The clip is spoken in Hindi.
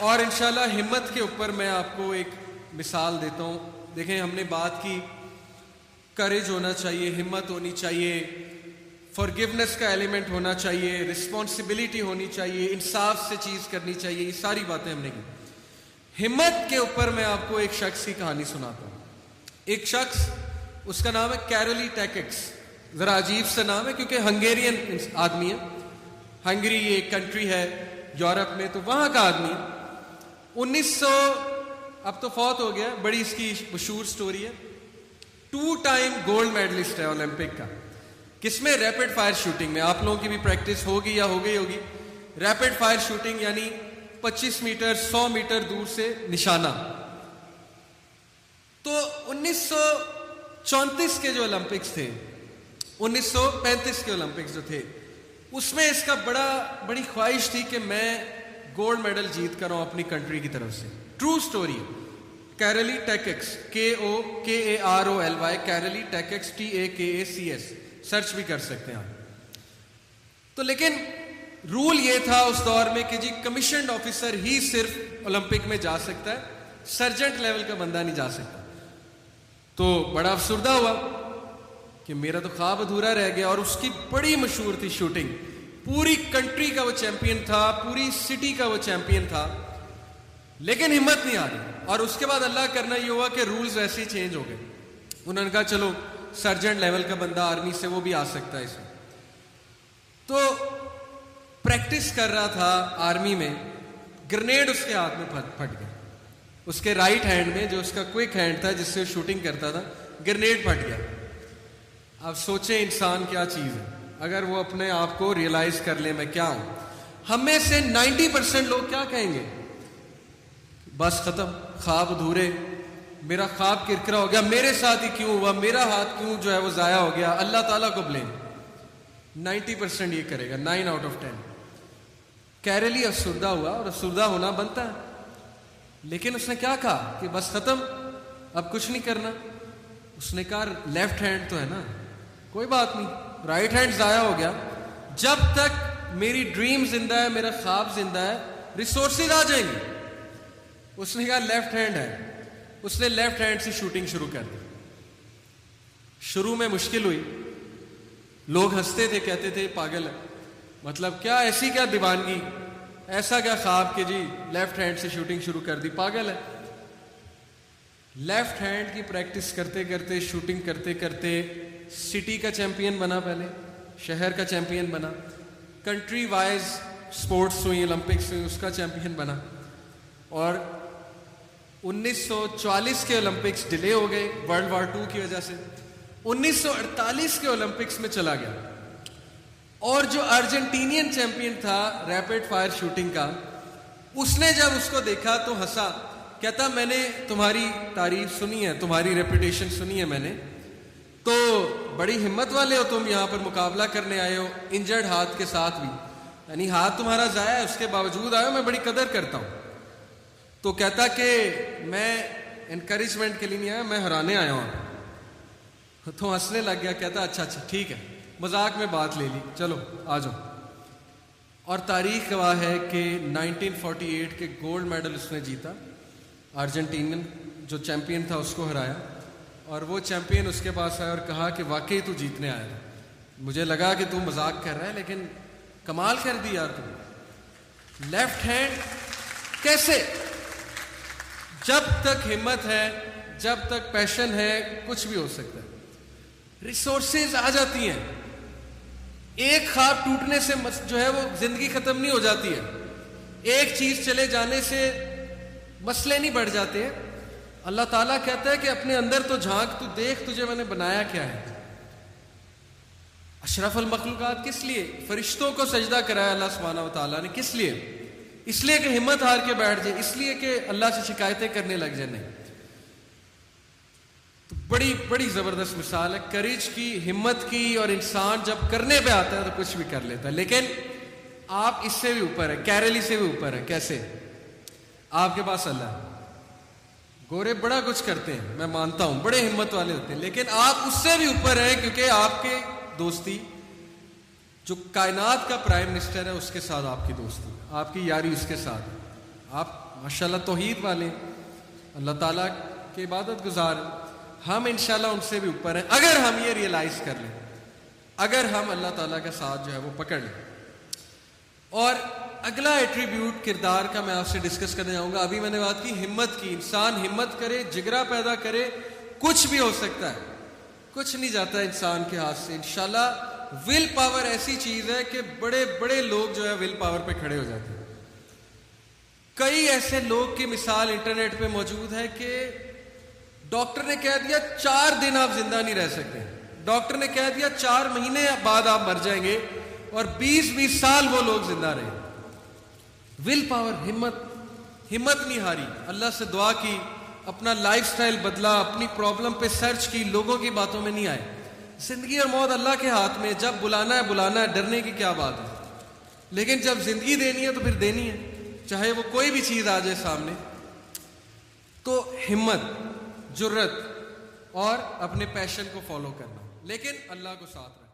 और इंशाल्लाह हिम्मत के ऊपर मैं आपको एक मिसाल देता हूँ। देखें, हमने बात की करेज होना चाहिए, हिम्मत होनी चाहिए, फॉरगिवनेस का एलिमेंट होना चाहिए, रिस्पॉन्सिबिलिटी होनी चाहिए, इंसाफ से चीज़ करनी चाहिए, ये सारी बातें हमने की। हिम्मत के ऊपर मैं आपको एक शख्स की कहानी सुनाता हूँ। एक शख्स, उसका नाम है कैरोली टैकेक्स। ज़रा अजीब सा नाम है क्योंकि हंगेरियन आदमी है। हंगरी ये एक कंट्री है यूरोप में, तो वहाँ का आदमी है। 1900, अब तो फौत हो गया, बड़ी इसकी मशहूर स्टोरी है। 2 टाइम गोल्ड मेडलिस्ट है ओलंपिक का। किसमें? रैपिड फायर शूटिंग में। आप लोगों की भी प्रैक्टिस होगी या हो गई होगी। रैपिड फायर शूटिंग यानी 25 मीटर 100 मीटर दूर से निशाना। तो 1934 के जो ओलंपिक्स थे, 1935 के ओलंपिक्स जो थे, उसमें इसका बड़ी ख्वाहिश थी कि मैं गोल्ड मेडल जीत कर आऊं अपनी कंट्री की तरफ से। ट्रू स्टोरी है। Karoly Takacs, KOKAROLY, Karoly Takacs, TAKACS, search भी कर सकते हैं आप। तो लेकिन रूल ये था उस दौर में कि जी कमीशन्ड ऑफिसर ही सिर्फ ओलंपिक में जा सकता है, सर्जेंट लेवल का बंदा नहीं जा सकता। तो बड़ा अफसुर्दा हुआ कि मेरा तो ख्वाब अधूरा रह गया। और उसकी बड़ी मशहूर थी शूटिंग, पूरी कंट्री का वो चैंपियन था, पूरी सिटी का वो चैंपियन था, लेकिन हिम्मत नहीं आ रही। और उसके बाद अल्लाह करना ये हुआ कि रूल्स वैसे ही चेंज हो गए। उन्होंने कहा चलो सर्जेंट लेवल का बंदा आर्मी से, वो भी आ सकता है इसमें। तो प्रैक्टिस कर रहा था आर्मी में, ग्रेनेड उसके हाथ में फट गया। उसके राइट हैंड में, जो उसका क्विक हैंड था जिससे शूटिंग करता था, ग्रेनेड फट गया। अब सोचे इंसान क्या चीज है, अगर वो अपने आप को रियलाइज कर ले मैं क्या हूं। हम में से 90% लोग क्या कहेंगे? बस खत्म, ख्वाब अधूरे, मेरा ख्वाब किरकिरा हो गया, मेरे साथ ही क्यों हुआ, मेरा हाथ क्यों जो है वो जाया हो गया, अल्लाह ताला को ब्लेम। 90% ये करेगा, 9 आउट ऑफ 10। कैरोली अफसुर्दा हुआ, और अफसुर्दा होना बनता है, लेकिन उसने क्या कहा कि बस खत्म, अब कुछ नहीं करना। उसने कहा लेफ्ट हैंड तो है ना, कोई बात नहीं, राइट हैंड जाया हो गया, जब तक मेरी ड्रीम जिंदा है, मेरा ख्वाब जिंदा है, रिसोर्सेज आ जाएंगे। उसने कहा लेफ्ट हैंड है, उसने लेफ्ट हैंड से शूटिंग शुरू कर दी। शुरू में मुश्किल हुई, लोग हंसते थे, कहते थे पागल है, मतलब क्या, ऐसी क्या दीवानगी, ऐसा क्या ख्वाब कि जी लेफ्ट हैंड से शूटिंग शुरू कर दी, पागल है। लेफ्ट हैंड की प्रैक्टिस करते करते, शूटिंग करते करते सिटी का चैंपियन बना, पहले शहर का चैंपियन बना, कंट्री वाइज स्पोर्ट्स हुई, ओलंपिक्स हुई, उसका चैंपियन बना। और 1940 के ओलंपिक्स डिले हो गए वर्ल्ड वॉर 2 की वजह से। 1948 के ओलंपिक्स में चला गया, और जो अर्जेंटीनियन चैंपियन था रैपिड फायर शूटिंग का, उसने जब उसको देखा तो हंसा, कहता मैंने तुम्हारी तारीफ सुनी है, तुम्हारी रेपुटेशन सुनी है मैंने, तो बड़ी हिम्मत वाले हो तुम, यहां पर मुकाबला करने आए हो इंजर्ड हाथ के साथ भी, यानी हाथ तुम्हारा जाया है, उसके बावजूद आए हो, मैं बड़ी कदर करता हूं। तो कहता कि मैं एनकरेजमेंट के लिए नहीं आया, मैं हराने आया हूं। तो हंसने लग गया, कहता अच्छा अच्छा ठीक है, मजाक में बात ले ली, चलो आ जाओ। और तारीख गवाह है कि 1948 के गोल्ड मेडल उसने जीता, अर्जेंटीनियन जो चैंपियन था उसको हराया। और वो चैंपियन उसके पास आया और कहा कि वाकई तू जीतने आया था, मुझे लगा कि तू मजाक कर रहा है, लेकिन कमाल कर दी यार तू। लेफ्ट हैंड कैसे? जब तक हिम्मत है, जब तक पैशन है, कुछ भी हो सकता है। रिसोर्सेज आ जाती हैं, एक ख्वाब टूटने से जो है वो जिंदगी खत्म नहीं हो जाती है, एक चीज चले जाने से मसले नहीं बढ़ जाते। अल्लाह ताला कहता है कि अपने अंदर तो झांक, तू देख तुझे मैंने बनाया क्या है। अशरफुल मखलूकात किस लिए? फरिश्तों को सजदा कराया अल्लाह सुब्हानहू व तआला ने, किस लिए? इसलिए कि हिम्मत हार के बैठ जाए, इसलिए कि अल्लाह से शिकायतें करने लग जाए, नहीं। तो बड़ी बड़ी जबरदस्त मिसाल है करेज की, हिम्मत की। और इंसान जब करने पे आता है तो कुछ भी कर लेता है। लेकिन आप इससे भी ऊपर है, कैरोली से भी ऊपर है। कैसे? आपके पास अल्लाह है। गोरे बड़ा कुछ करते हैं, मैं मानता हूं, बड़े हिम्मत वाले होते हैं, लेकिन आप उससे भी ऊपर हैं, क्योंकि आपके दोस्ती, जो कायनात का प्राइम मिनिस्टर है उसके साथ आपकी दोस्ती, आपकी यारी उसके साथ है। आप माशाल्लाह तौहीद वाले, अल्लाह ताला के इबादत गुजार, हम इंशाल्लाह उनसे भी ऊपर हैं अगर हम ये रियलाइज कर लें, अगर हम अल्लाह ताला का साथ जो है वो पकड़ लें। और अगला एट्रीब्यूट किरदार का मैं आपसे डिस्कस करने जाऊंगा। अभी मैंने बात की हिम्मत की, इंसान हिम्मत करे, जिगरा पैदा करे, कुछ भी हो सकता है, कुछ नहीं जाता है इंसान के हाथ से इंशाल्लाह। विल पावर ऐसी चीज है कि बड़े बड़े लोग जो है विल पावर पे खड़े हो जाते हैं। कई ऐसे लोग की मिसाल इंटरनेट पे मौजूद है कि डॉक्टर ने कह दिया 4 दिन आप जिंदा नहीं रह सकते, डॉक्टर ने कह दिया 4 महीने बाद आप मर जाएंगे, और 20-20 साल वो लोग जिंदा रहे। विल पावर, हिम्मत नहीं हारी, अल्लाह से दुआ की, अपना लाइफस्टाइल बदला, अपनी प्रॉब्लम पे सर्च की, लोगों की बातों में नहीं आए। जिंदगी और मौत अल्लाह के हाथ में, जब बुलाना है बुलाना है, डरने की क्या बात है। लेकिन जब जिंदगी देनी है तो फिर देनी है, चाहे वो कोई भी चीज आ जाए सामने। तो हिम्मत, जुर्रत और अपने पैशन को फॉलो करना, लेकिन अल्लाह को साथ रखना।